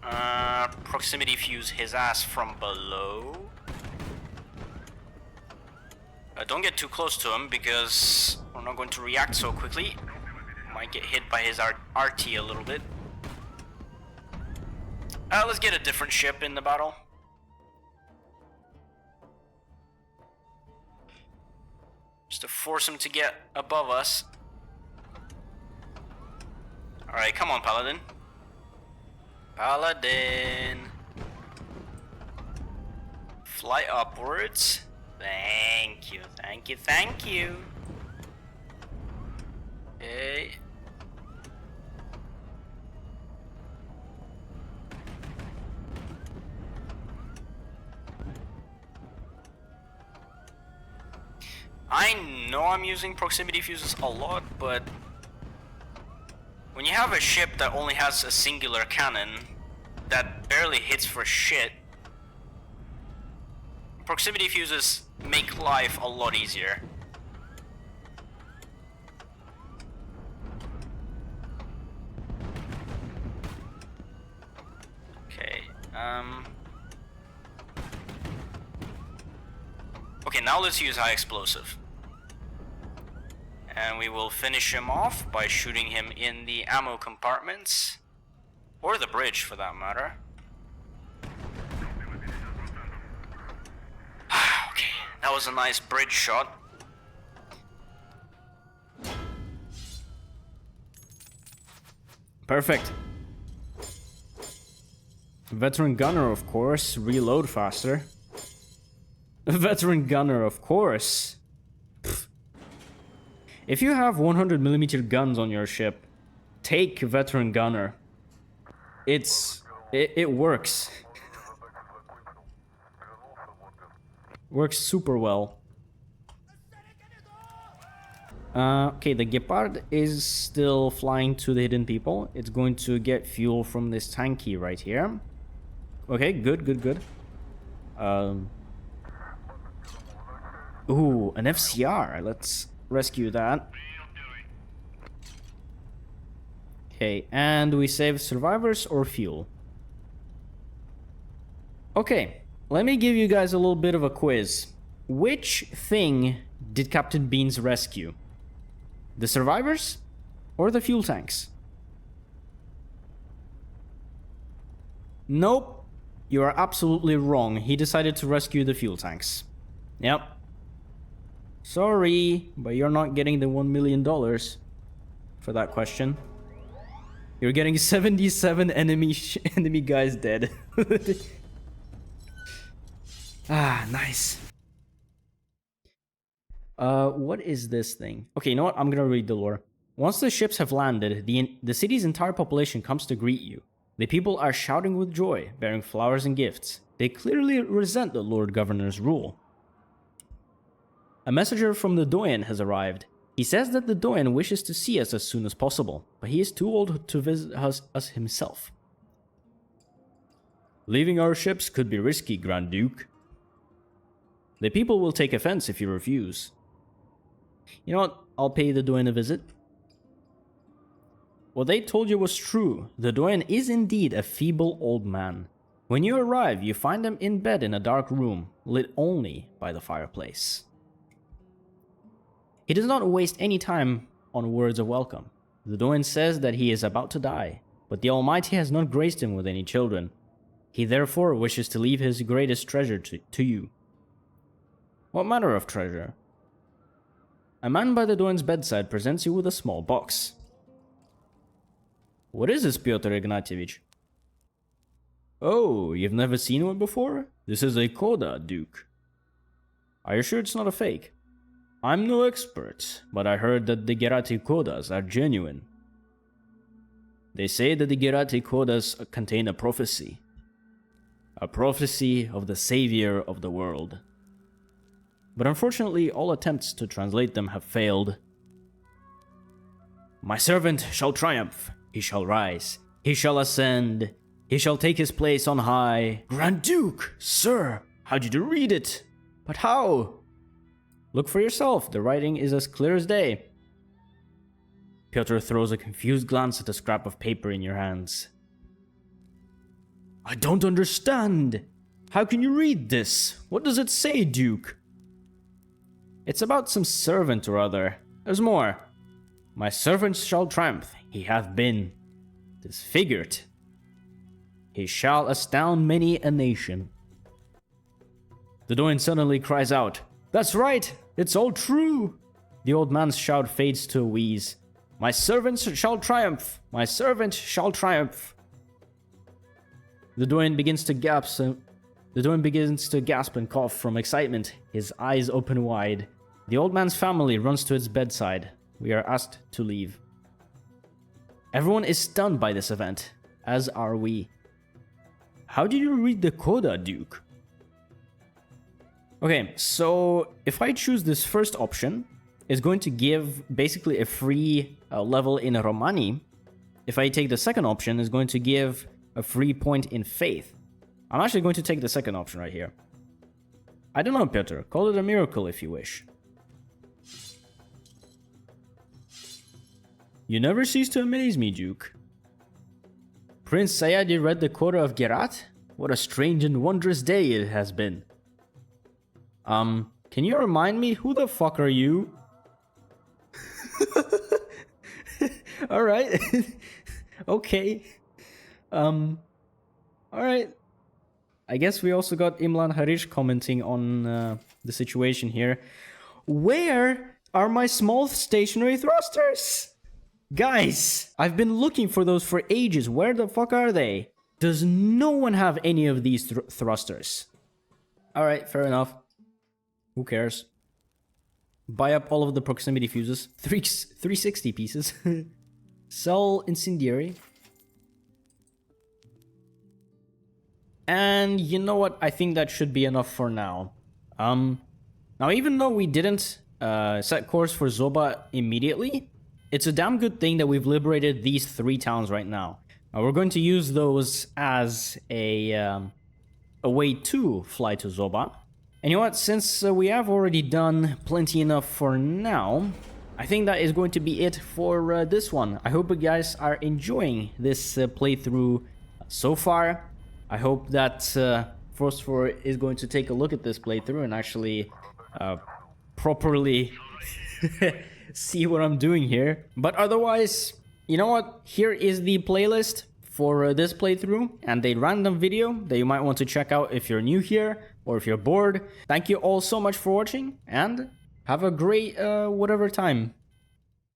Proximity fuse his ass from below. Don't get too close to him because we're not going to react so quickly. Might get hit by his RT a little bit. Let's get a different ship in the battle. Just to force him to get above us. Alright, come on, Paladin. Paladin. Fly upwards. Thank you, thank you, thank you. Hey. I know I'm using proximity fuses a lot, but when you have a ship that only has a singular cannon that barely hits for shit, proximity fuses make life a lot easier. Okay, okay, now let's use high explosive. and we will finish him off by shooting him in the ammo compartments. Or the bridge, for that matter. Okay, that was a nice bridge shot. Perfect. Veteran gunner, of course. Reload faster. Veteran gunner, of course. Pfft. If you have 100mm guns on your ship, take veteran gunner. It works. Works super well. Okay, the Gepard is still flying to the hidden people. It's going to get fuel from this tanky right here. Okay, good. Ooh, an FCR. Let's rescue that. Okay, and we save survivors or fuel? Okay, let me give you guys a little bit of a quiz. Which thing did Captain Beans rescue? The survivors or the fuel tanks? Nope, you are absolutely wrong. He decided to rescue the fuel tanks. Yep. Sorry, but you're not getting the $1 million for that question. You're getting 77 enemy guys dead. Ah, nice. What is this thing? Okay, you know what? I'm gonna read the lore. Once the ships have landed, the city's entire population comes to greet you. The people are shouting with joy, bearing flowers and gifts. They clearly resent the Lord Governor's rule. A messenger from the Doyen has arrived. He says that the Doyen wishes to see us as soon as possible, but he is too old to visit us himself. Leaving our ships could be risky, Grand Duke. The people will take offense if you refuse. You know what? I'll pay the Doyen a visit. What they told you was true. The Doyen is indeed a feeble old man. When you arrive, you find him in bed in a dark room, lit only by the fireplace. He does not waste any time on words of welcome. The Doyen says that he is about to die, but the Almighty has not graced him with any children. He therefore wishes to leave his greatest treasure to you. What manner of treasure? A man by the Doyen's bedside presents you with a small box. What is this, Pyotr Ignatievich? Oh, you've never seen one before? This is a Quoda, Duke. Are you sure it's not a fake? I'm no expert, but I heard that the Gerati Quodas are genuine. They say that the Gerati Quodas contain a prophecy of the savior of the world. But unfortunately, all attempts to translate them have failed. My servant shall triumph, he shall rise, he shall ascend, he shall take his place on high. Grand Duke, sir, how did you read it? But how? Look for yourself, the writing is as clear as day. Pyotr throws a confused glance at a scrap of paper in your hands. I don't understand. How can you read this? What does it say, Duke? It's about some servant or other. There's more. My servant shall triumph, he hath been disfigured. He shall astound many a nation. The Doyen suddenly cries out, That's right, it's all true. The old man's shout fades to a wheeze. My servant shall triumph, my servant shall triumph. The Doyen begins to gasp and cough from excitement. His eyes open wide. The old man's family runs to its bedside. We are asked to leave. Everyone is stunned by this event, as are we. How did you read the Quoda, Duke? Okay, so if I choose this first option, it's going to give basically a free level in Romani. If I take the second option, it's going to give a free point in faith. I'm actually going to take the second option right here. I don't know, Pyotr. Call it a miracle if you wish. You never cease to amaze me, Duke. Prince Sayadi read the Quoda of Gerat? What a strange and wondrous day it has been. Can you remind me, who the fuck are you? All right. Okay. All right. I guess we also got Imlan Harish commenting on the situation here. Where are my small stationary thrusters? Guys, I've been looking for those for ages. Where the fuck are they? Does no one have any of these thrusters? Alright, fair enough. Who cares? Buy up all of the proximity fuses. 360 pieces. Sell incendiary. And you know what? I think that should be enough for now. Now even though we didn't set course for Zoba immediately, it's a damn good thing that we've liberated these 3 towns right now. We're going to use those as a way to fly to Zoba. And you know what? Since we have already done plenty enough for now, I think that is going to be it for this one. I hope you guys are enjoying this playthrough so far. I hope that Phrosphor is going to take a look at this playthrough and actually properly see what I'm doing here. But otherwise, you know what? Here is the playlist for this playthrough and a random video that you might want to check out if you're new here or if you're bored. Thank you all so much for watching and have a great whatever time.